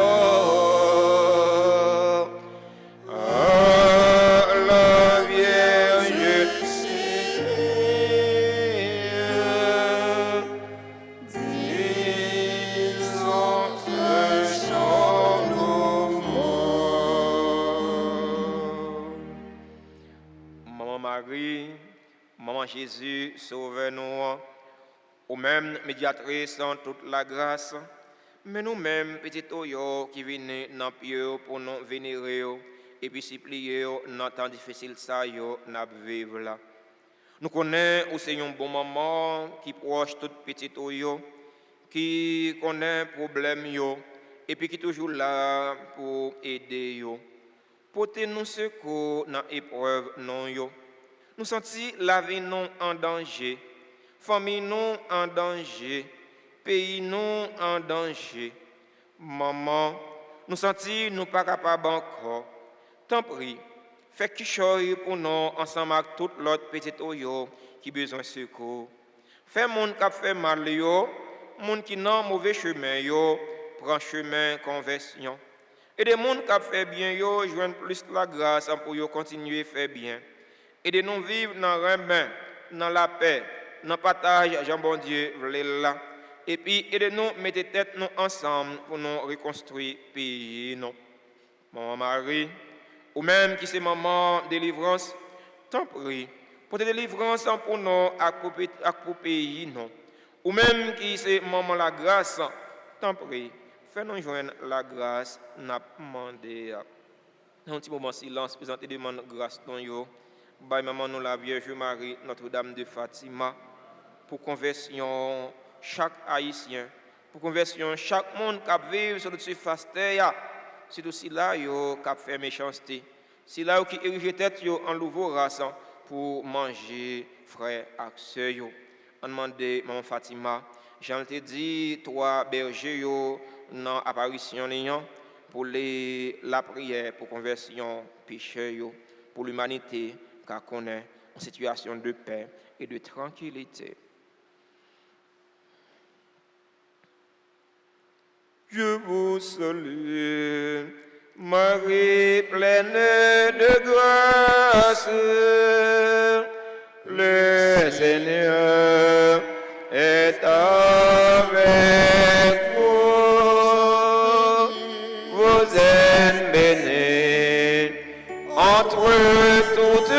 À la Vierge disons ce chant nouveau. Maman Marie, Maman Jésus, sauve-nous. Au même médiatrice en toute la grâce, Mais nous-mêmes, petits toyo qui viennent dans pied pour nous vénérer et puis supplier dans le temps difficile ça yo n'a vivre là. Nous connaissons aussi un bon maman qui proche tout petit toyo qui connaît problème yo et puis qui toujours là pour aider yo. Porter nous secours dans épreuve non yo. Nous sentir la vie non en danger, famille non en danger. Pays nous en danger. Maman, nous sentir nous pas capables encore. Tant pis, fais quelque chose pour nous ensemble avec tout l'autre petit oyo qui besoin de secours. Fais monde qui fait mal yo, monde qui dans mauvais chemin yo, prend chemin conversion. Et des monde qui fait bien yo, joignent plus la grâce pour yo continuer à faire bien. Et de nous vivre dans le bain, dans la paix, dans le partage, Jean bon Dieu, là. Et puis, aidez-nous, mettez tête nous ensemble pour nous reconstruire le pays. Non. Maman Marie, ou même qui c'est maman délivrance, tant pis. Pour des délivrances pour nous, pour le pays. Non. Ou même qui c'est maman la grâce, tant pis. Fais-nous joindre la grâce, n'a demandé. Un petit moment de silence, présentez demande grâce dans yo. By maman nous la Vierge Marie, Notre-Dame de Fatima, pour conversion chaque haïtien, pour conversion chaque monde qui vit sur le surface terre, c'est aussi là qui fait méchanceté, c'est là qui érige tête en nouveau race pour manger frère et sœur. On demande maman Fatima, j'en te dit trois bergers dans l'apparition pour la prière pour conversion pécheur pour l'humanité qui connaît une situation de paix et de tranquillité. Je vous salue, Marie pleine de grâce, le Seigneur est avec vous. Vous êtes bénie entre toutes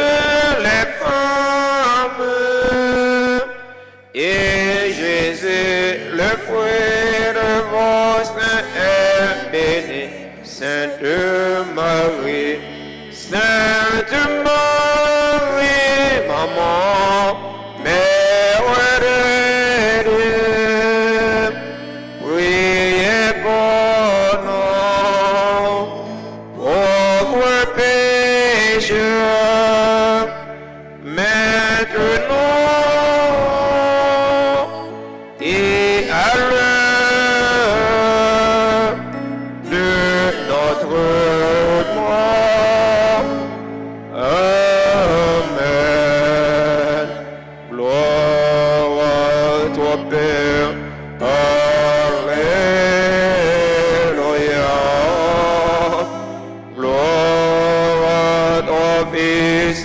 les femmes, et Jésus, le fruit de vos seins, est béni. Sainte Marie, maman, Mère de Dieu, priez pour nous, pauvres pécheurs, maintenant et à l'heure de notre mort. Amen. Gloire à toi, Père. Alléluia. Gloire à ton Fils.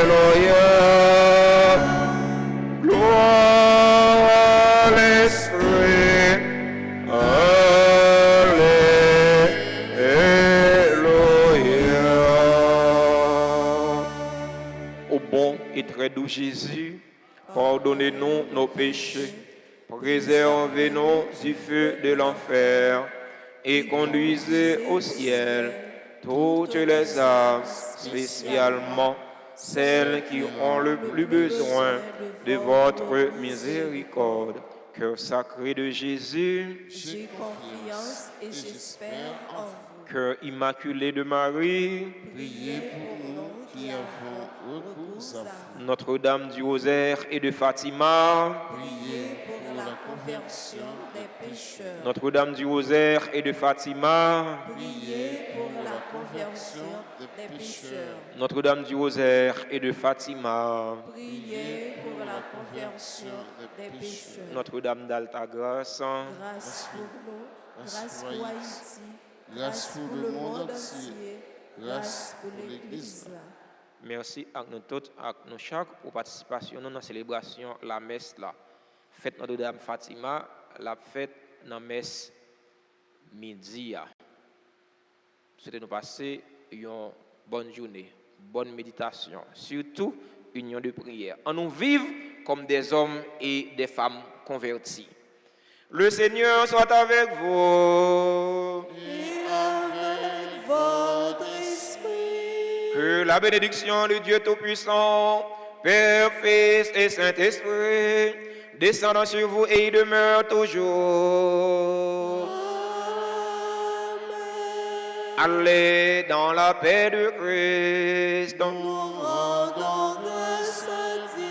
Alléluia. Gloire à l'Esprit. Alléluia. Ô bon et très doux Jésus, pardonnez-nous nos péchés, préservez-nous du feu de l'enfer et conduisez au ciel toutes les âmes, spécialement celles qui ont le plus besoin de votre miséricorde. Cœur sacré de Jésus, J'ai confiance et j'espère en vous. cœur immaculé de Marie, Priez pour nous qui avons recours à vous. Notre-Dame du Rosaire et de Fatima, Priez Pour la conversion des pécheurs. Notre-Dame du Rosaire et de Fatima, Priez pour la conversion des pécheurs. Notre-Dame du Rosaire et de Fatima, Priez pour la conversion des pécheurs. Notre-Dame d'Altagrace, Grâce pour nous, grâce pour Haïti, grâce pour le monde entier, grâce pour l'Église. merci à nous tous, à nous chaque pour participation dans la célébration la messe là. Fête Notre-Dame Fatima, la fête dans la messe midi. Souhaitez nous passer une bonne journée, bonne méditation, surtout union de prière. On nous vive comme des hommes et des femmes convertis. Le Seigneur soit avec vous. Et avec votre esprit. Que la bénédiction de Dieu Tout-Puissant, Père, Fils et Saint-Esprit, descendant sur vous et y demeure toujours. Allez dans la paix de Christ. Nous rendons grâce à Dieu.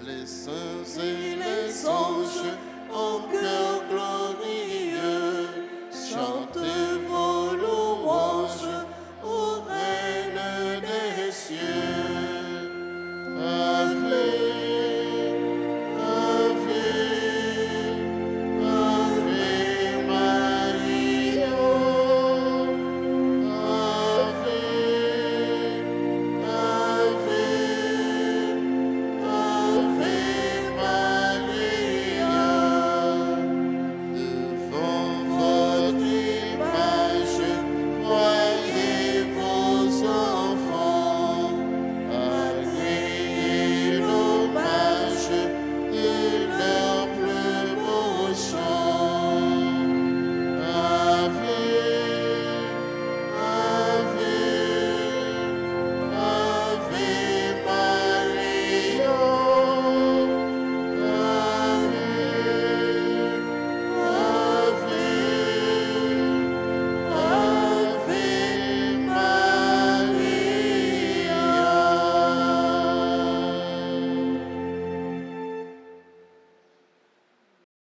Les saints et